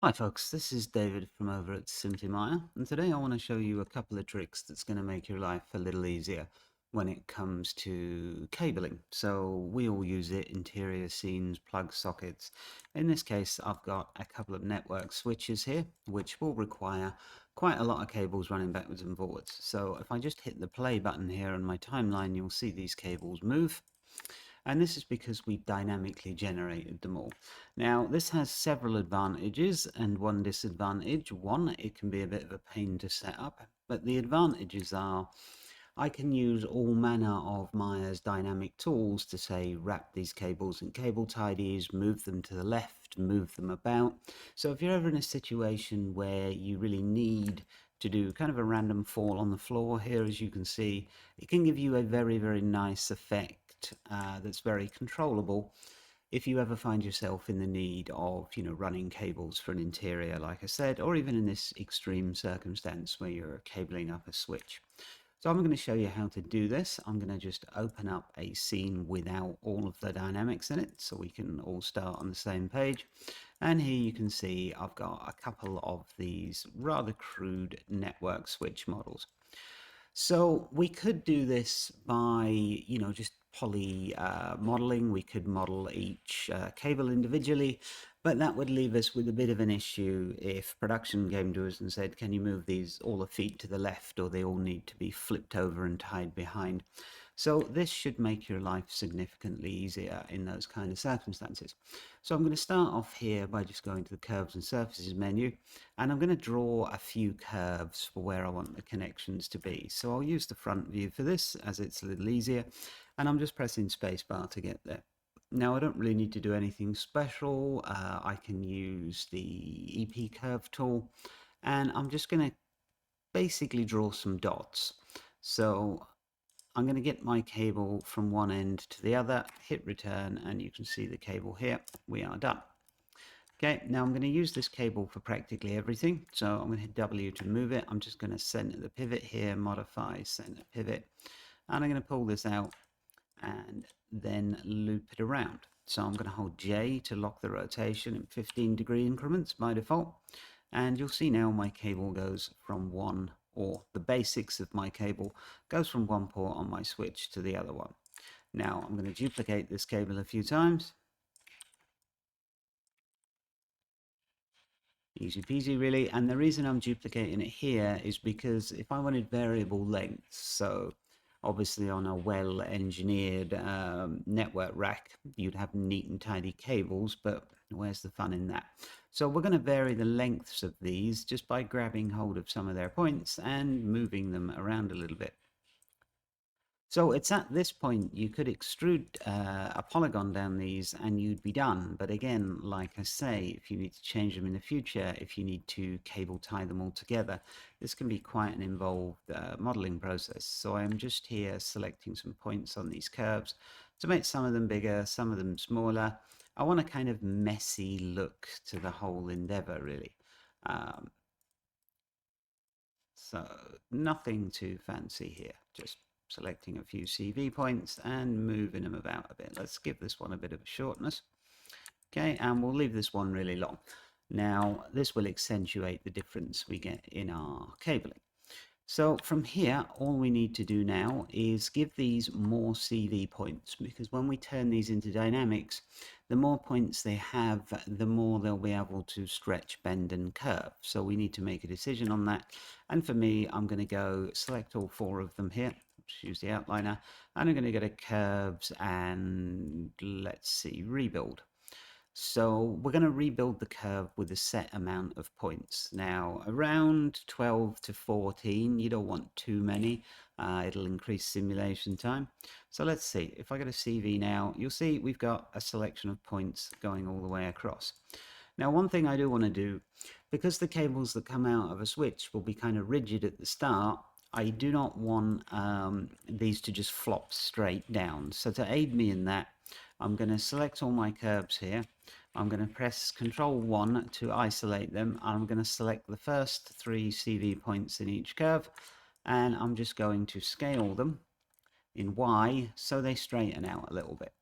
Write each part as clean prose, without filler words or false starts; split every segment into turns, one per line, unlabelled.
Hi folks, this is David from over at SimplyMaya, and today I want to show you a couple of tricks that's going to make your life a little easier when it comes to cabling. So we all use it, interior scenes, plug sockets. In this case, I've got a couple of network switches here, which will require quite a lot of cables running backwards and forwards. So if I just hit the play button here on my timeline, you'll see these cables move. And this is because we dynamically generated them all. Now, this has several advantages and one disadvantage. One, it can be a bit of a pain to set up, but the advantages are I can use all manner of Maya's dynamic tools to say wrap these cables in cable tidies, move them to the left, move them about. So if you're ever in a situation where you really need to do kind of a random fall on the floor here, as you can see, it can give you a very, very nice effect that's very controllable if you ever find yourself in the need of, running cables for an interior, like I said, or even in this extreme circumstance where you're cabling up a switch. So I'm going to show you how to do this. I'm going to just open up a scene without all of the dynamics in it so we can all start on the same page. And here you can see I've got a couple of these rather crude network switch models. So we could do this by, just poly modeling. We could model each cable individually, but that would leave us with a bit of an issue if production came to us and said, can you move these all the feet to the left, or they all need to be flipped over and tied behind. So this should make your life significantly easier in those kind of circumstances. So I'm going to start off here by just going to the curves and surfaces menu, and I'm going to draw a few curves for where I want the connections to be. So I'll use the front view for this as it's a little easier, and I'm just pressing spacebar to get there. Now I don't really need to do anything special. I can use the EP curve tool, and I'm just going to basically draw some dots. So I'm going to get my cable from one end to the other, hit return, and you can see the cable here. We are done. Okay, now I'm going to use this cable for practically everything. So I'm going to hit W to move it. I'm just going to center the pivot here, modify center pivot, and I'm going to pull this out and then loop it around. So I'm going to hold J to lock the rotation in 15-degree increments by default. And you'll see now my cable goes from one, or the basics of my cable goes from one port on my switch to the other one. Now I'm going to duplicate this cable a few times. Easy peasy really, and the reason I'm duplicating it here is because if I wanted variable lengths, so obviously on a well engineered network rack you'd have neat and tidy cables, but where's the fun in that? So we're going to vary the lengths of these just by grabbing hold of some of their points and moving them around a little bit. So it's at this point you could extrude a polygon down these and you'd be done. But again, like I say, if you need to change them in the future, if you need to cable tie them all together, this can be quite an involved modeling process. So I'm just here selecting some points on these curves to make some of them bigger, some of them smaller. I want a kind of messy look to the whole endeavor, really. Um, so nothing too fancy here, just selecting a few CV points and moving them about a bit. Let's give this one a bit of a shortness. Okay, and we'll leave this one really long. Now, this will accentuate the difference we get in our cabling. So from here, all we need to do now is give these more CV points, because when we turn these into dynamics, the more points they have, the more they'll be able to stretch, bend, and curve. So we need to make a decision on that. And for me, I'm going to go select all four of them here. Just use the outliner, and I'm going to go to curves and let's see, rebuild. So we're going to rebuild the curve with a set amount of points. Now, around 12 to 14, you don't want too many. It'll increase simulation time. So let's see, if I go to CV now, you'll see we've got a selection of points going all the way across. Now, one thing I do want to do, because the cables that come out of a switch will be kind of rigid at the start, I do not want these to just flop straight down. So to aid me in that, I'm going to select all my curves here. I'm going to press Control 1 to isolate them. I'm going to select the first 3 CV points in each curve, and I'm just going to scale them in Y so they straighten out a little bit.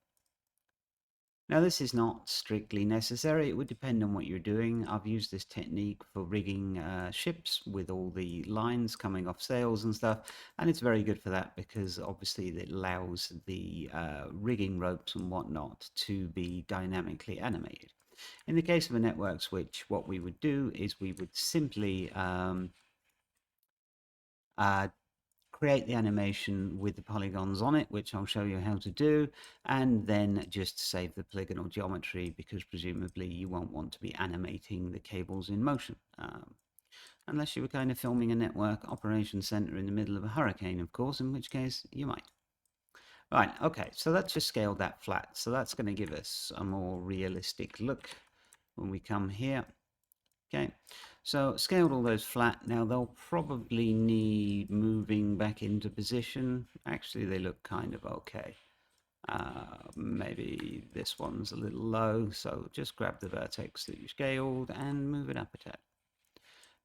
Now this is not strictly necessary, it would depend on what you're doing. I've used this technique for rigging ships with all the lines coming off sails and stuff, and it's very good for that because obviously it allows the rigging ropes and whatnot to be dynamically animated. In the case of a network switch, what we would do is we would simply uh, create the animation with the polygons on it, which I'll show you how to do, and then just save the polygonal geometry because presumably you won't want to be animating the cables in motion. Unless you were kind of filming a network operation center in the middle of a hurricane, of course, in which case you might. Right, okay, so let's just scale that flat. So that's going to give us a more realistic look when we come here. Okay, so scaled all those flat. Now they'll probably need moving back into position. Actually, they look kind of okay. Maybe this one's a little low, so just grab the vertex that you scaled and move it up a tad.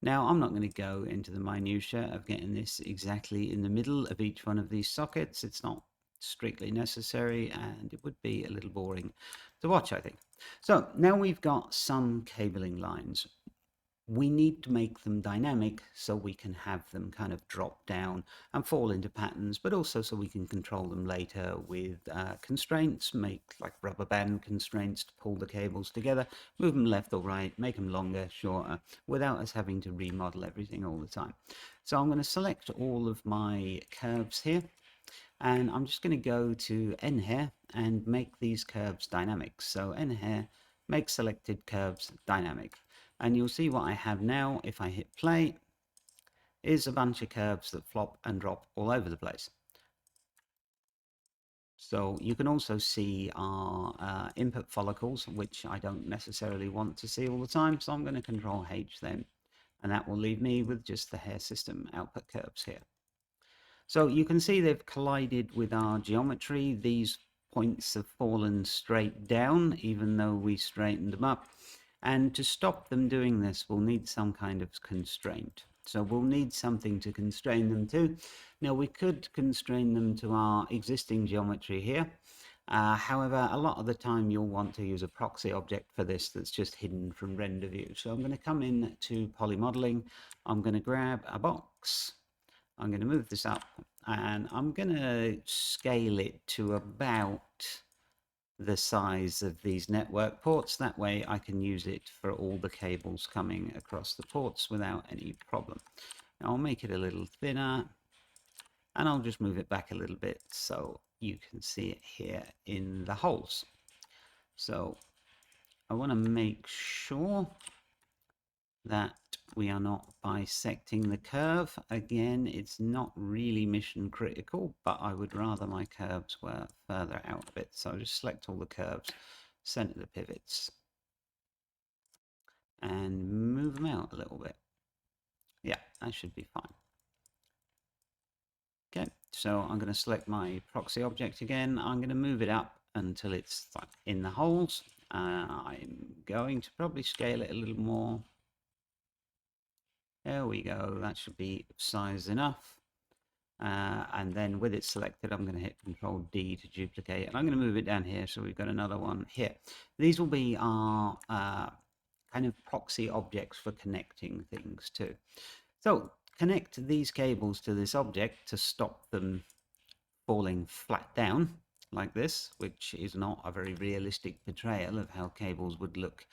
Now, I'm not going to go into the minutiae of getting this exactly in the middle of each one of these sockets. It's not strictly necessary, and it would be a little boring to watch, I think. So now we've got some cabling lines. We need to make them dynamic so we can have them kind of drop down and fall into patterns, but also so we can control them later with constraints, make like rubber band constraints to pull the cables together, move them left or right, make them longer, shorter, without us having to remodel everything all the time. So I'm going to select all of my curves here, and I'm just going to go to nHair and make these curves dynamic. So nHair, make selected curves dynamic. And you'll see what I have now, if I hit play, is a bunch of curves that flop and drop all over the place. So you can also see our input follicles, which I don't necessarily want to see all the time, so I'm going to Control H them, and that will leave me with just the hair system output curves here. So you can see they've collided with our geometry. These points have fallen straight down, even though we straightened them up. And to stop them doing this, we'll need some kind of constraint. So we'll need something to constrain them to. Now we could constrain them to our existing geometry here. However, a lot of the time you'll want to use a proxy object for this that's just hidden from render view. So I'm going to come in to polymodeling. I'm going to grab a box. I'm going to move this up, and I'm going to scale it to about the size of these network ports. That way I can use it for all the cables coming across the ports without any problem. Now I'll make it a little thinner, and I'll just move it back a little bit so you can see it here in the holes. So I want to make sure that we are not bisecting the curve. Again, it's not really mission critical, but I would rather my curves were further out a bit. So I'll just select all the curves, center the pivots, and move them out a little bit. Yeah, that should be fine. Okay, so I'm going to select my proxy object again. I'm going to move it up until it's like in the holes. I'm going to probably scale it a little more. There we go, that should be size enough. And then with it selected, I'm going to hit Control D to duplicate, and I'm going to move it down here, so we've got another one here. These will be our kind of proxy objects for connecting things to. So connect these cables to this object to stop them falling flat down like this, which is not a very realistic portrayal of how cables would look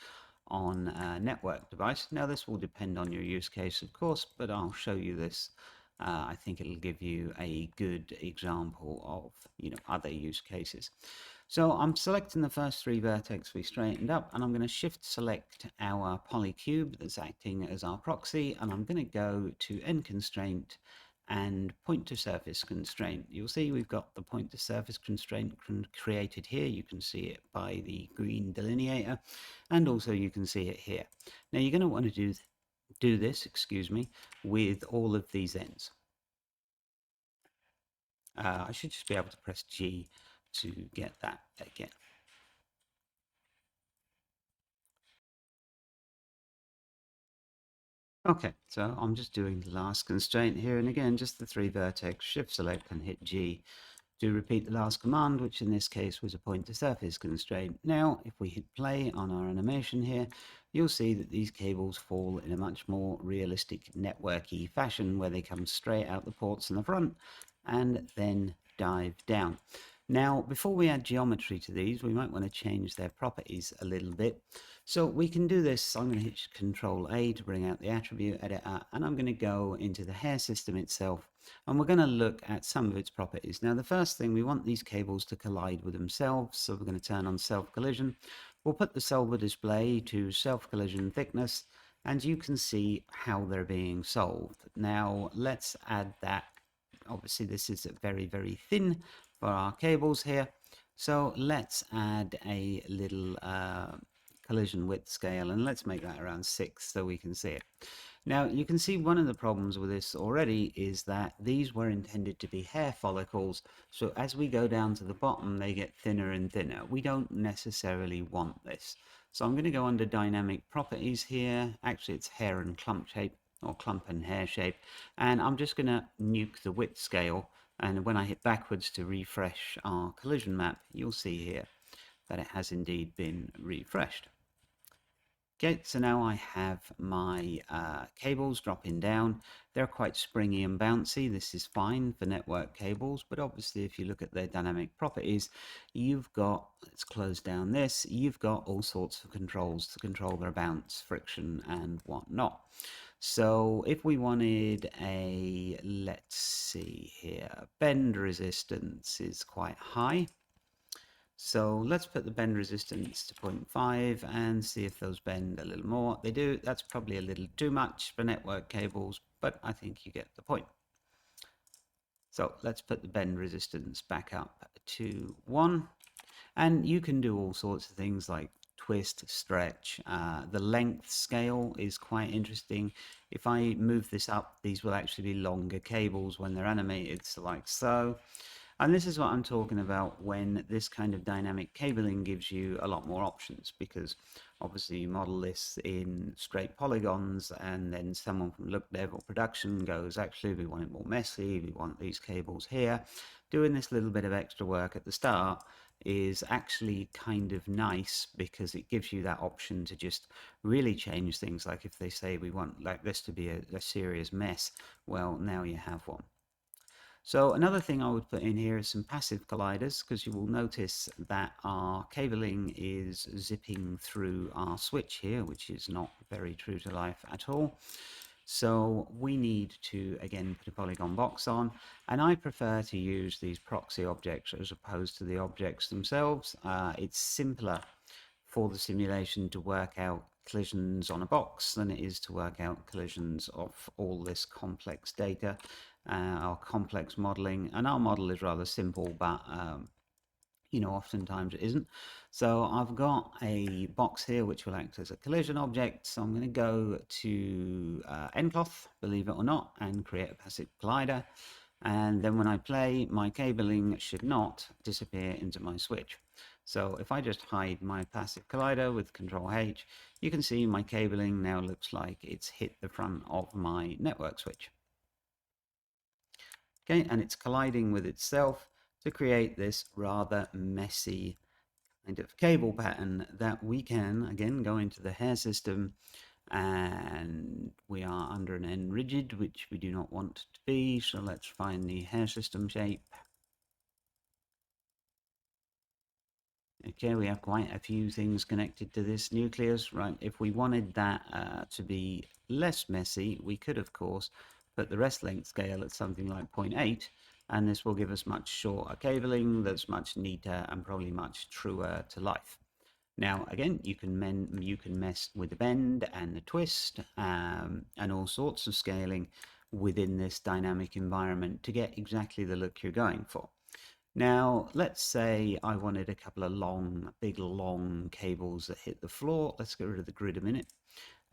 on a network device. Now this will depend on your use case, of course, but I'll show you this. I think it'll give you a good example of other use cases. So I'm selecting the first three vertex we straightened up, and I'm going to shift select our polycube that's acting as our proxy, and I'm going to go to end constraint and point to surface constraint. You'll see we've got the point to surface constraint created here. You can see it by the green delineator, and also you can see it here. Now you're going to want to do this, excuse me, with all of these ends. I should just be able to press G to get that again. Okay, so I'm just doing the last constraint here, and again, just the three vertex, shift select and hit G to repeat the last command, which in this case was a point to surface constraint. Now, if we hit play on our animation here, you'll see that these cables fall in a much more realistic networky fashion where they come straight out the ports in the front and then dive down. Now, before we add geometry to these, we might want to change their properties a little bit. So we can do this. I'm going to hit Control A to bring out the attribute editor, and I'm going to go into the hair system itself, and we're going to look at some of its properties. Now, the first thing, we want these cables to collide with themselves, so we're going to turn on self-collision. We'll put the solver display to self-collision thickness, and you can see how they're being solved. Now, let's add that. Obviously, this is very, very thin for our cables here. So let's add a little collision width scale, and let's make that around 6 so we can see it. Now you can see one of the problems with this already is that these were intended to be hair follicles, so as we go down to the bottom they get thinner and thinner. We don't necessarily want this. So I'm going to go under dynamic properties here. Actually it's hair and clump shape, or clump and hair shape, and I'm just going to nuke the width scale, and when I hit backwards to refresh our collision map, you'll see here that it has indeed been refreshed. Okay, so now I have my cables dropping down. They're quite springy and bouncy. This is fine for network cables, but obviously if you look at their dynamic properties, you've got, let's close down this, you've got all sorts of controls to control their bounce, friction, and whatnot. So if we wanted a, let's see here, bend resistance is quite high. So let's put the bend resistance to 0.5 and see if those bend a little more. They do. That's probably a little too much for network cables, but I think you get the point. So let's put the bend resistance back up to 1. And you can do all sorts of things like twist, stretch. The length scale is quite interesting. If I move this up, these will actually be longer cables when they're animated, so like so. And this is what I'm talking about when this kind of dynamic cabling gives you a lot more options, because obviously you model this in straight polygons and then someone from look dev or production goes, actually we want it more messy, we want these cables here. Doing this little bit of extra work at the start is actually kind of nice because it gives you that option to just really change things. Like if they say we want like this to be a serious mess, well, now you have one. So another thing I would put in here is some passive colliders, because you will notice that our cabling is zipping through our switch here, which is not very true to life at all. So we need to again put a polygon box on, and I prefer to use these proxy objects as opposed to the objects themselves. It's simpler for the simulation to work out collisions on a box than it is to work out collisions of all this complex data, our complex modeling. And our model is rather simple, but you know, oftentimes it isn't. So I've got a box here which will act as a collision object. So I'm going to go to nCloth, believe it or not, and create a passive collider. And then when I play, my cabling should not disappear into my switch. So if I just hide my passive collider with Control H, you can see my cabling now looks like it's hit the front of my network switch. Okay, and it's colliding with itself to create this rather messy kind of cable pattern that we can again go into the hair system, and we are under an N rigid, which we do not want to be. So let's find the hair system shape. Okay, we have quite a few things connected to this nucleus, right? If we wanted that to be less messy, we could, of course, put the rest length scale at something like 0.8, and this will give us much shorter cabling that's much neater and probably much truer to life. Now, again, you can mess with the bend and the twist and all sorts of scaling within this dynamic environment to get exactly the look you're going for. Now, let's say I wanted a couple of big long cables that hit the floor. Let's get rid of the grid a minute.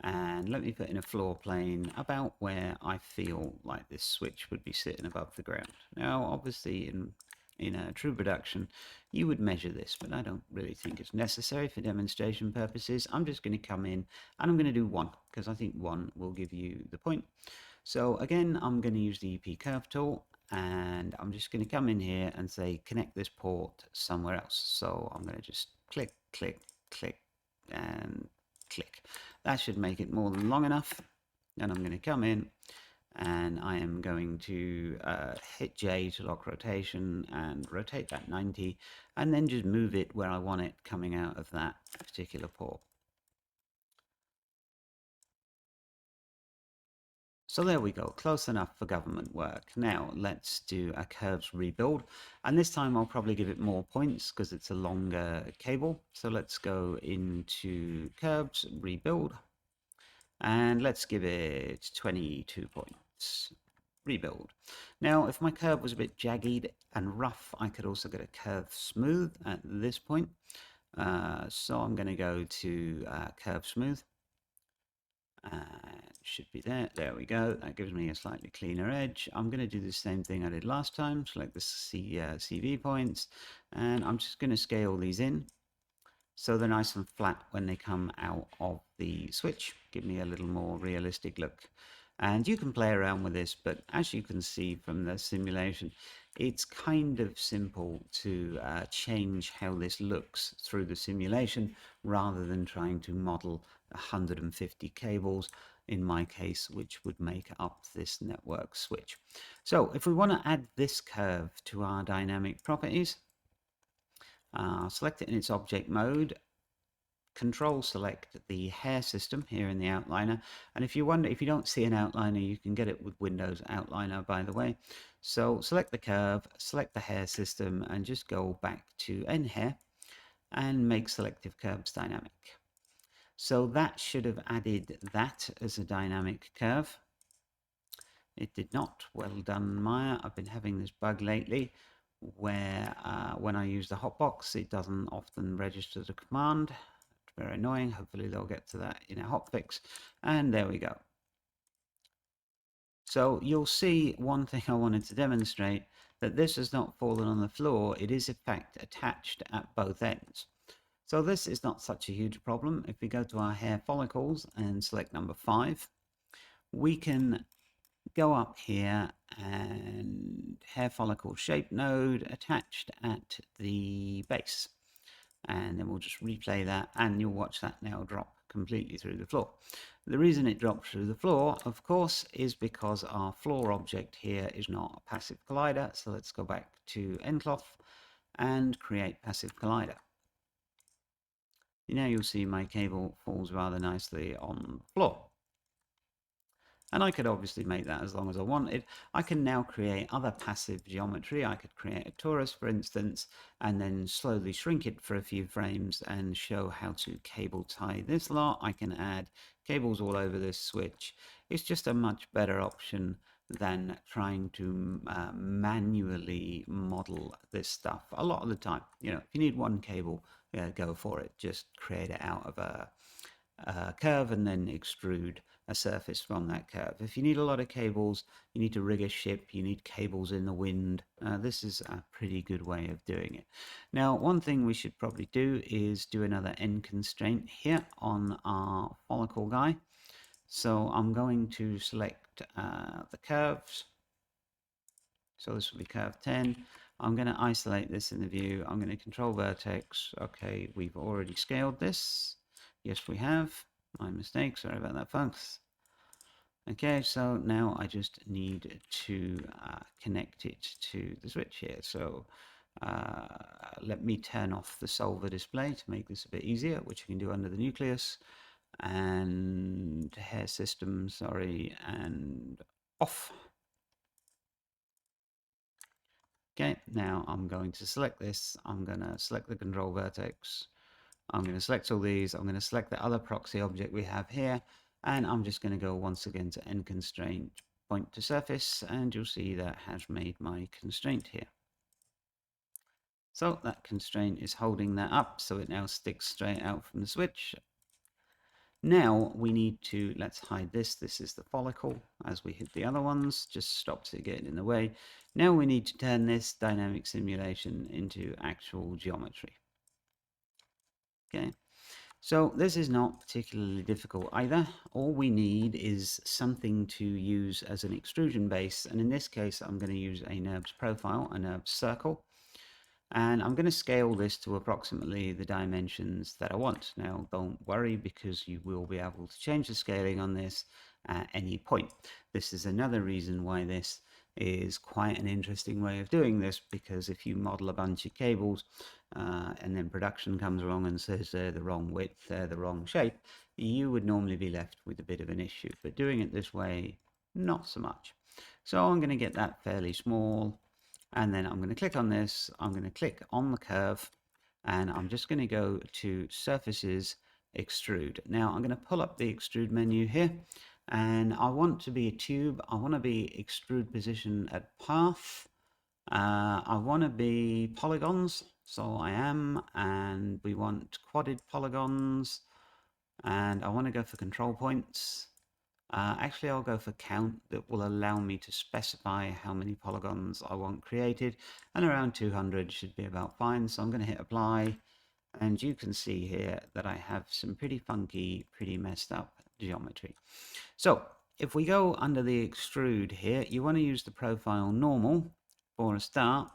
And let me put in a floor plane about where I feel like this switch would be sitting above the ground. Now, obviously, in a true production, you would measure this, but I don't really think it's necessary for demonstration purposes. I'm just going to come in and I'm going to do 1, because I think 1 will give you the point. So again, I'm going to use the EP curve tool, and I'm just going to come in here and say connect this port somewhere else. So I'm going to just click, click, click, and click. That should make it more than long enough. And I'm going to come in and I am going to hit J to lock rotation and rotate that 90, and then just move it where I want it coming out of that particular port. So there we go, close enough for government work. Now let's do a curves rebuild, and this time I'll probably give it more points because it's a longer cable. So let's go into curves rebuild, and let's give it 22 points. Rebuild. Now if my curve was a bit jagged and rough, I could also get a curve smooth at this point. So I'm going to go to curve smooth. Should be there. There we go. That gives me a slightly cleaner edge. I'm going to do the same thing I did last time. Select the CV points, and I'm just going to scale these in so they're nice and flat when they come out of the switch. Give me a little more realistic look. And you can play around with this, but as you can see from the simulation, it's kind of simple to change how this looks through the simulation rather than trying to model 150 cables, in my case, which would make up this network switch. So if we want to add this curve to our dynamic properties, select it in its object mode, control select the hair system here in the outliner, and if you don't see an outliner, you can get it with Windows Outliner, by the way. So select the curve, select the hair system, and just go back to nHair and make selective curves dynamic. So that should have added that as a dynamic curve. It did not. Well done, Maya. I've been having this bug lately where when I use the hotbox, it doesn't often register the command. Very annoying. Hopefully they'll get to that in a hotfix. And there we go. So you'll see one thing I wanted to demonstrate, that this has not fallen on the floor. It is in fact attached at both ends. So this is not such a huge problem. If we go to our hair follicles and select number 5, we can go up here and hair follicle shape node attached at the base. And then we'll just replay that, and you'll watch that now drop completely through the floor. The reason it drops through the floor, of course, is because our floor object here is not a passive collider. So let's go back to nCloth and create passive collider. Now you'll see my cable falls rather nicely on the floor. And I could obviously make that as long as I wanted. I can now create other passive geometry. I could create a torus, for instance, and then slowly shrink it for a few frames and show how to cable tie this lot. I can add cables all over this switch. It's just a much better option than trying to manually model this stuff a lot of the time. You know, if you need one cable, go for it. Just create it out of a curve and then extrude a surface from that curve. If you need a lot of cables, you need to rig a ship, you need cables in the wind, this is a pretty good way of doing it. Now, one thing we should probably do is do another end constraint here on our follicle guy. So I'm going to select the curves. So this will be curve 10. I'm going to isolate this in the view. I'm going to control vertex. Okay, we've already scaled this. Yes, we have. My mistake. Sorry about that, folks. Okay, so now I just need to connect it to the switch here. So let me turn off the solver display to make this a bit easier, which you can do under the nucleus. And hair system, sorry, and off. Okay, now I'm going to select this. I'm going to select the control vertex. I'm going to select all these. I'm going to select the other proxy object we have here. And I'm just going to go once again to end constraint, point to surface, and you'll see that has made my constraint here. So that constraint is holding that up, so it now sticks straight out from the switch. Now we need to, let's hide this. This is the follicle as we hit the other ones, just stops it getting in the way. Now we need to turn this dynamic simulation into actual geometry. Okay, So this is not particularly difficult either. All we need is something to use as an extrusion base, and in this case I'm going to use a NURBS profile, a NURBS circle, and I'm going to scale this to approximately the dimensions that I want. Now don't worry, because you will be able to change the scaling on this at any point. This is another reason why this is quite an interesting way of doing this, because if you model a bunch of cables and then production comes along and says they're the wrong width, they're the wrong shape, you would normally be left with a bit of an issue. But doing it this way, not so much. So I'm going to get that fairly small, and then I'm going to click on this, I'm going to click on the curve, and I'm just going to go to Surfaces, Extrude. Now I'm going to pull up the Extrude menu here, and I want to be a tube. I want to be Extrude Position at Path. I want to be polygons, so I am, and we want quadded polygons, and I want to go for control points. Actually, I'll go for count. That will allow me to specify how many polygons I want created, and around 200 should be about fine. So I'm going to hit apply, and you can see here that I have some pretty funky, pretty messed up geometry. So if we go under the extrude here, you want to use the profile normal for a start,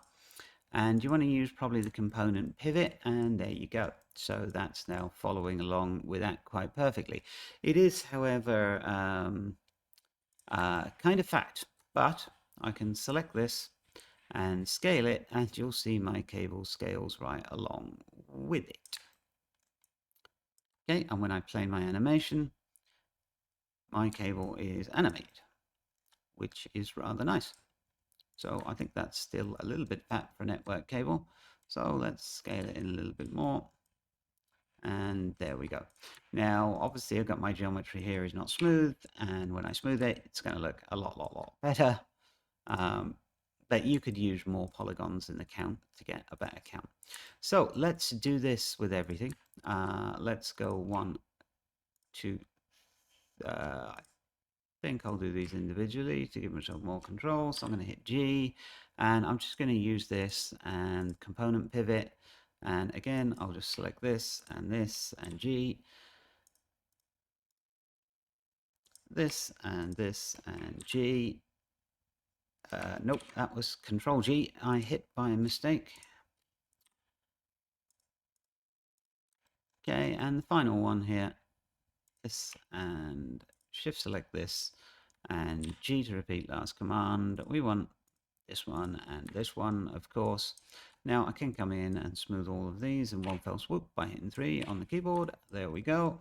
and you want to use probably the component pivot, and there you go. So that's now following along with that quite perfectly. It is, however, kind of fat, but I can select this and scale it, and you'll see my cable scales right along with it. Okay, and when I play my animation, my cable is animated, which is rather nice. So I think that's still a little bit fat for a network cable. So let's scale it in a little bit more. And there we go. Now, obviously, I've got my geometry here is not smooth, and when I smooth it, it's going to look a lot better. But you could use more polygons in the count to get a better count. So let's do this with everything. Let's go 1, 2. I think I'll do these individually to give myself more control. So I'm going to hit G, and I'm just going to use this and component pivot. And again, I'll just select this and G, this and G. Nope, that was Control G. I hit by mistake. Okay, and the final one here, this, and shift select this, and G to repeat last command. We want this one and this one, of course. Now I can come in and smooth all of these in one fell swoop by hitting 3 on the keyboard. There we go.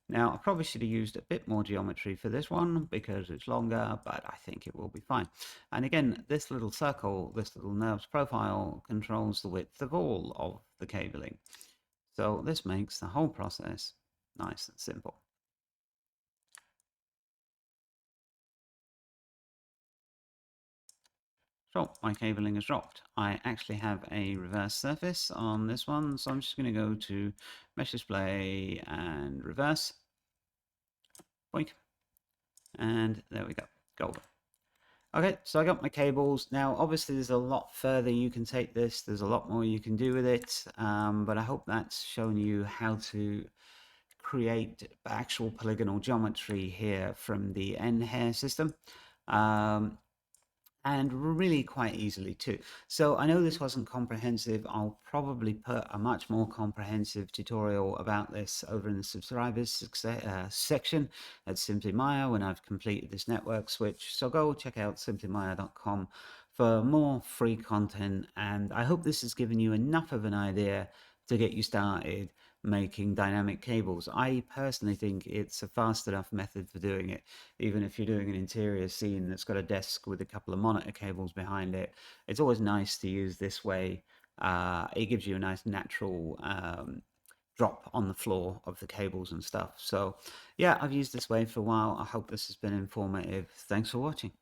Now I probably should have used a bit more geometry for this one because it's longer, but I think it will be fine. And again, this little circle, this little NURBS profile controls the width of all of the cabling. So this makes the whole process nice and simple. So my cabling is dropped. I actually have a reverse surface on this one, so I'm just going to go to Mesh Display and Reverse. Boink. And there we go. Golden. Okay, so I got my cables. Now, obviously, there's a lot further you can take this. There's a lot more you can do with it, but I hope that's shown you how to create actual polygonal geometry here from the nHair system. And really quite easily too. So I know this wasn't comprehensive. I'll probably put a much more comprehensive tutorial about this over in the subscribers section at Simply Maya when I've completed this network switch. So go check out simplymaya.com for more free content, and I hope this has given you enough of an idea to get you started making dynamic cables. I personally think it's a fast enough method for doing it, even if you're doing an interior scene that's got a desk with a couple of monitor cables behind it. It's always nice to use this way. It gives you a nice natural drop on the floor of the cables and stuff. So yeah, I've used this way for a while. I hope this has been informative. Thanks for watching.